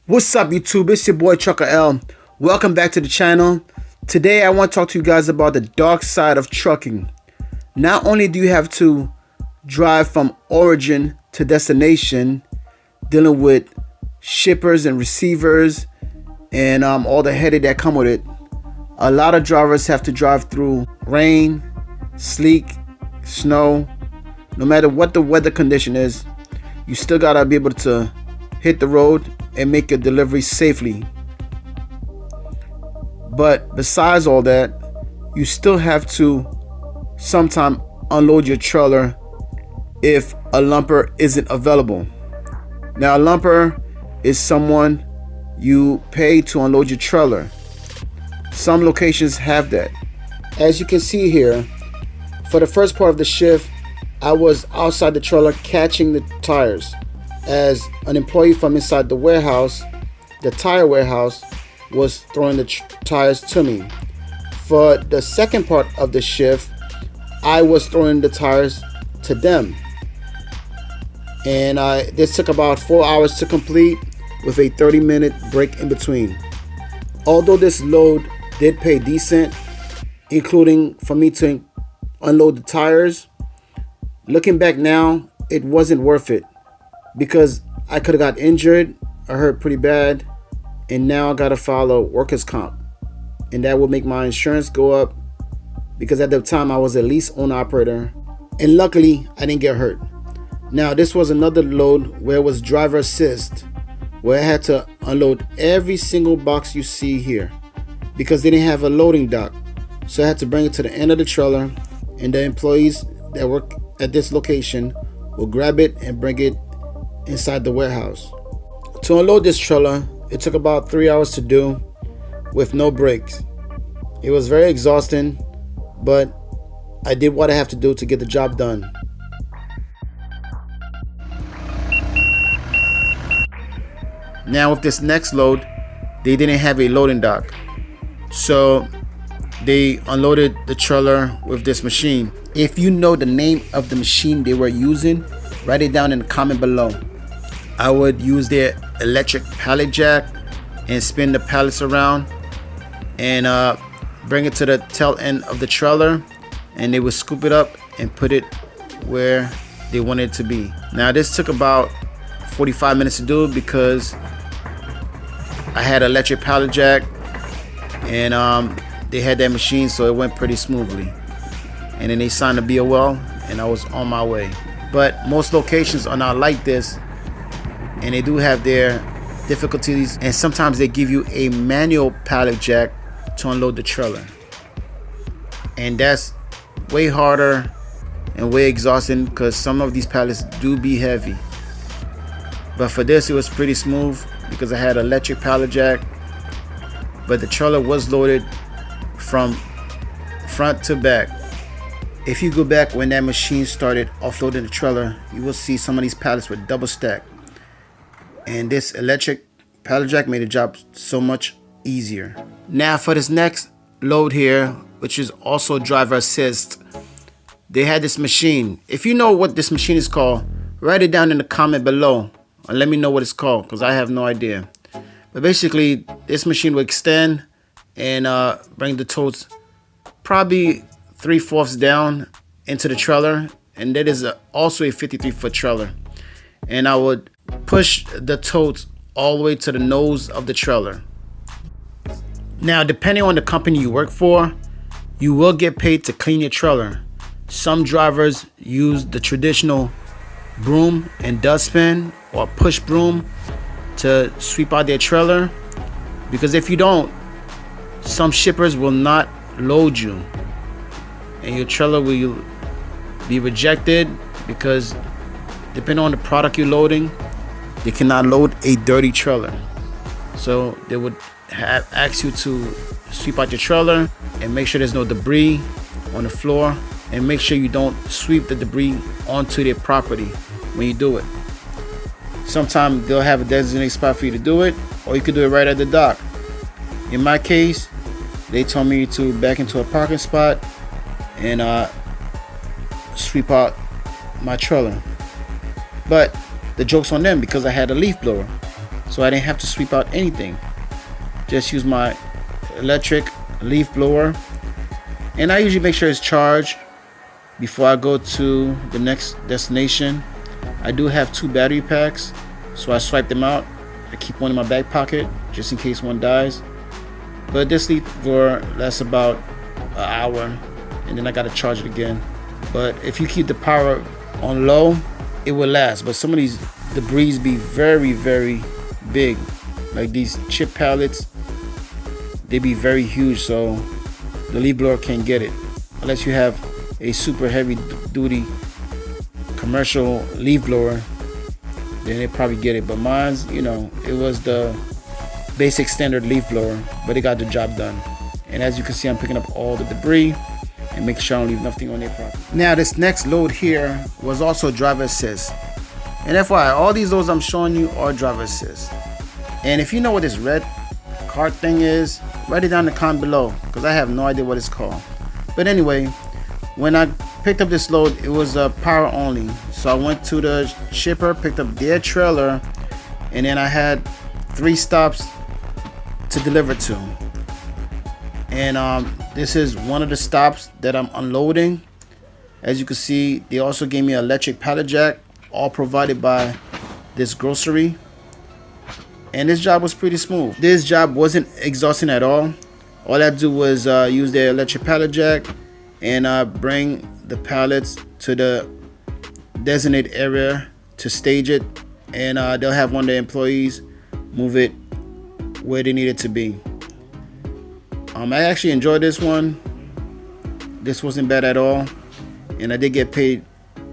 What's up, YouTube? It's your boy Trucker L. Welcome back to the channel. Today I want to talk to you guys about the dark side of trucking. Not only do you have to drive from origin to destination, dealing with shippers and receivers and all the headache that come with it, a lot of drivers have to drive through rain, sleet, snow. No matter what the weather condition is, you still gotta be able to hit the road and make your delivery safely. But besides all that, you still have to sometime unload your trailer if a lumper isn't available. Now, a lumper is someone you pay to unload your trailer. Some locations have that. As you can see here, for the first part of the shift, I was outside the trailer catching the tires. As an employee from inside the warehouse, the tire warehouse, was throwing the tires to me. For the second part of the shift, I was throwing the tires to them. And this took about 4 hours to complete with a 30-minute break in between. Although this load did pay decent, including for me to unload the tires, looking back now, it wasn't worth it. Because I could have got injured or hurt pretty bad, and now I gotta file a workers' comp, and that will make my insurance go up, because at the time I was a lease owner operator, and luckily I didn't get hurt. Now this was another load where it was driver assist, where I had to unload every single box you see here because they didn't have a loading dock. So I had to bring it to the end of the trailer, and the employees that work at this location will grab it and bring it inside the warehouse. To unload this trailer, it took about 3 hours to do with no breaks. It was very exhausting, but I did what I have to do to get the job done. Now with this next load, they didn't have a loading dock, so they unloaded the trailer with this machine. If you know the name of the machine they were using, write it down in the comment below. I would use their electric pallet jack and spin the pallets around and bring it to the tail end of the trailer, and they would scoop it up and put it where they wanted it to be. Now this took about 45 minutes to do because I had an electric pallet jack, and they had that machine, so it went pretty smoothly. And then they signed a BOL and I was on my way. But most locations are not like this, and they do have their difficulties, and sometimes they give you a manual pallet jack to unload the trailer, and that's way harder and way exhausting because some of these pallets do be heavy. But for this, it was pretty smooth because I had an electric pallet jack, but the trailer was loaded from front to back. If you go back when that machine started offloading the trailer, you will see some of these pallets were double stacked. And this electric pallet jack made the job so much easier. Now for this next load here, which is also driver assist, they had this machine. If you know what this machine is called, write it down in the comment below and let me know what it's called, because I have no idea. But basically, this machine will extend and bring the totes probably 3/4 down into the trailer, and that is also a 53-foot trailer. And I would push the totes all the way to the nose of the trailer. Now, depending on the company you work for, you will get paid to clean your trailer. Some drivers use the traditional broom and dustpan or push broom to sweep out their trailer, because if you don't, some shippers will not load you and your trailer will be rejected, because depending on the product you're loading, they cannot load a dirty trailer. So they would ask you to sweep out your trailer and make sure there's no debris on the floor, and make sure you don't sweep the debris onto their property when you do it. Sometimes they'll have a designated spot for you to do it, or you could do it right at the dock. In my case, they told me to back into a parking spot and sweep out my trailer. But the joke's on them because I had a leaf blower. so I didn't have to sweep out anything. Just use my electric leaf blower, and I usually make sure it's charged before I go to the next destination. I do have 2 battery packs, so I swipe them out. I keep one in my back pocket just in case one dies. But this leaf blower lasts about an hour, and then I gotta charge it again. But if you keep the power on low, it will last. But some of these debris be very, very big. Like these chip pallets, they be very huge, so the leaf blower can't get it. Unless you have a super heavy duty commercial leaf blower, then they probably get it. But mine's, you know, it was the basic standard leaf blower, but it got the job done. And as you can see, I'm picking up all the debris and making sure I don't leave nothing on their property. Now this next load here was also driver assist. And FYI, all these loads I'm showing you are driver assist. And if you know what this red cart thing is, write it down in the comment below, because I have no idea what it's called. But anyway, when I picked up this load, it was power only. So I went to the shipper, picked up their trailer, and then I had 3 stops to deliver to. And this is one of the stops that I'm unloading. As you can see, they also gave me an electric pallet jack, all provided by this grocery. And this job was pretty smooth. This job wasn't exhausting at all. All I had to do was use the electric pallet jack and bring the pallets to the designated area to stage it, and they'll have one of the employees move it where they need it to be. I actually enjoyed this one. This wasn't bad at all, and I did get paid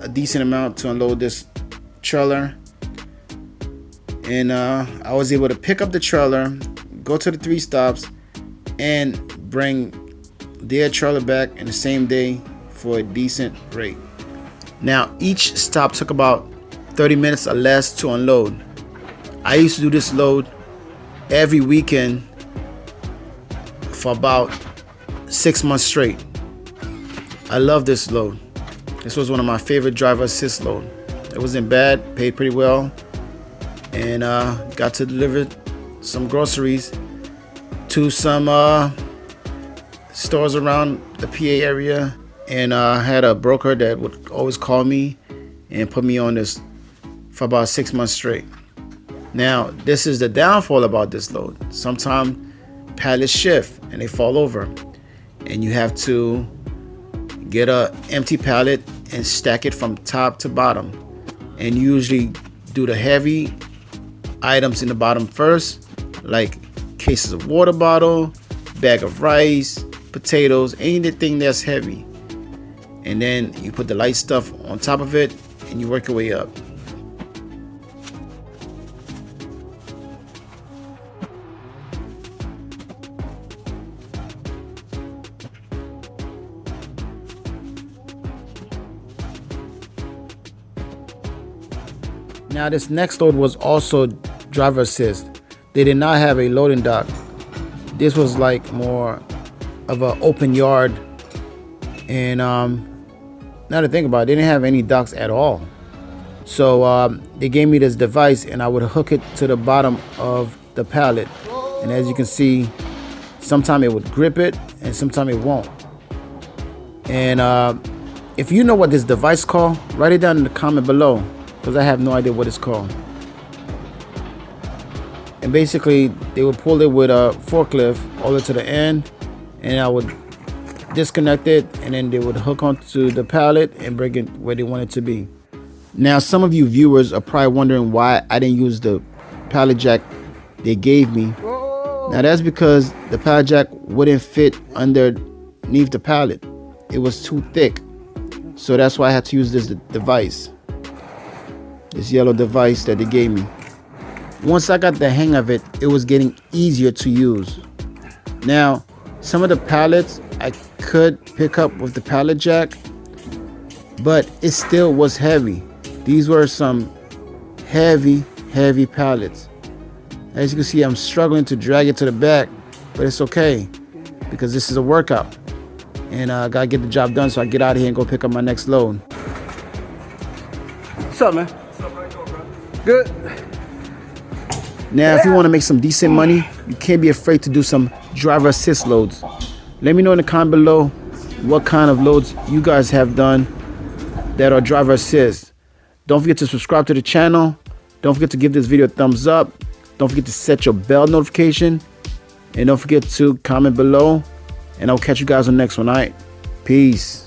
a decent amount to unload this trailer. And I was able to pick up the trailer, go to the 3 stops, and bring their trailer back in the same day for a decent rate. Now each stop took about 30 minutes or less to unload. I used to do this load every weekend for about 6 months straight. I love this load. This was one of my favorite driver assist load. It wasn't bad, paid pretty well, and got to deliver some groceries to some stores around the PA area. And I had a broker that would always call me and put me on this for about 6 months straight. Now this is the downfall about this load. Sometimes pallets shift and they fall over, and you have to get a empty pallet and stack it from top to bottom, and usually do the heavy items in the bottom first, like cases of water bottle, bag of rice, potatoes, anything that's heavy, and then you put the light stuff on top of it and you work your way up. Now this next load was also driver assist. They did not have a loading dock. This was like more of an open yard, and now to think about it, they didn't have any docks at all. So they gave me this device, and I would hook it to the bottom of the pallet, and as you can see, sometimes it would grip it and sometimes it won't. And if you know what this device is called, write it down in the comment below, because I have no idea what it's called. And basically they would pull it with a forklift all the way to the end, and I would disconnect it, and then they would hook onto the pallet and bring it where they want it to be. Now some of you viewers are probably wondering why I didn't use the pallet jack they gave me. Now that's because the pallet jack wouldn't fit underneath the pallet. It was too thick. So that's why I had to use this device. This yellow device that they gave me. Once I got the hang of it, it was getting easier to use. Now, some of the pallets I could pick up with the pallet jack, but it still was heavy. These were some heavy pallets. As you can see, I'm struggling to drag it to the back, but it's okay because this is a workout, and I gotta get the job done so I get out of here and go pick up my next load. What's up, man? Good. Now, if you want to make some decent money, you can't be afraid to do some driver assist loads. Let me know in the comment below what kind of loads you guys have done that are driver assist. Don't forget to subscribe to the channel. Don't forget to give this video a thumbs up. Don't forget to set your bell notification. And don't forget to comment below. And I'll catch you guys on the next one, all right? Peace.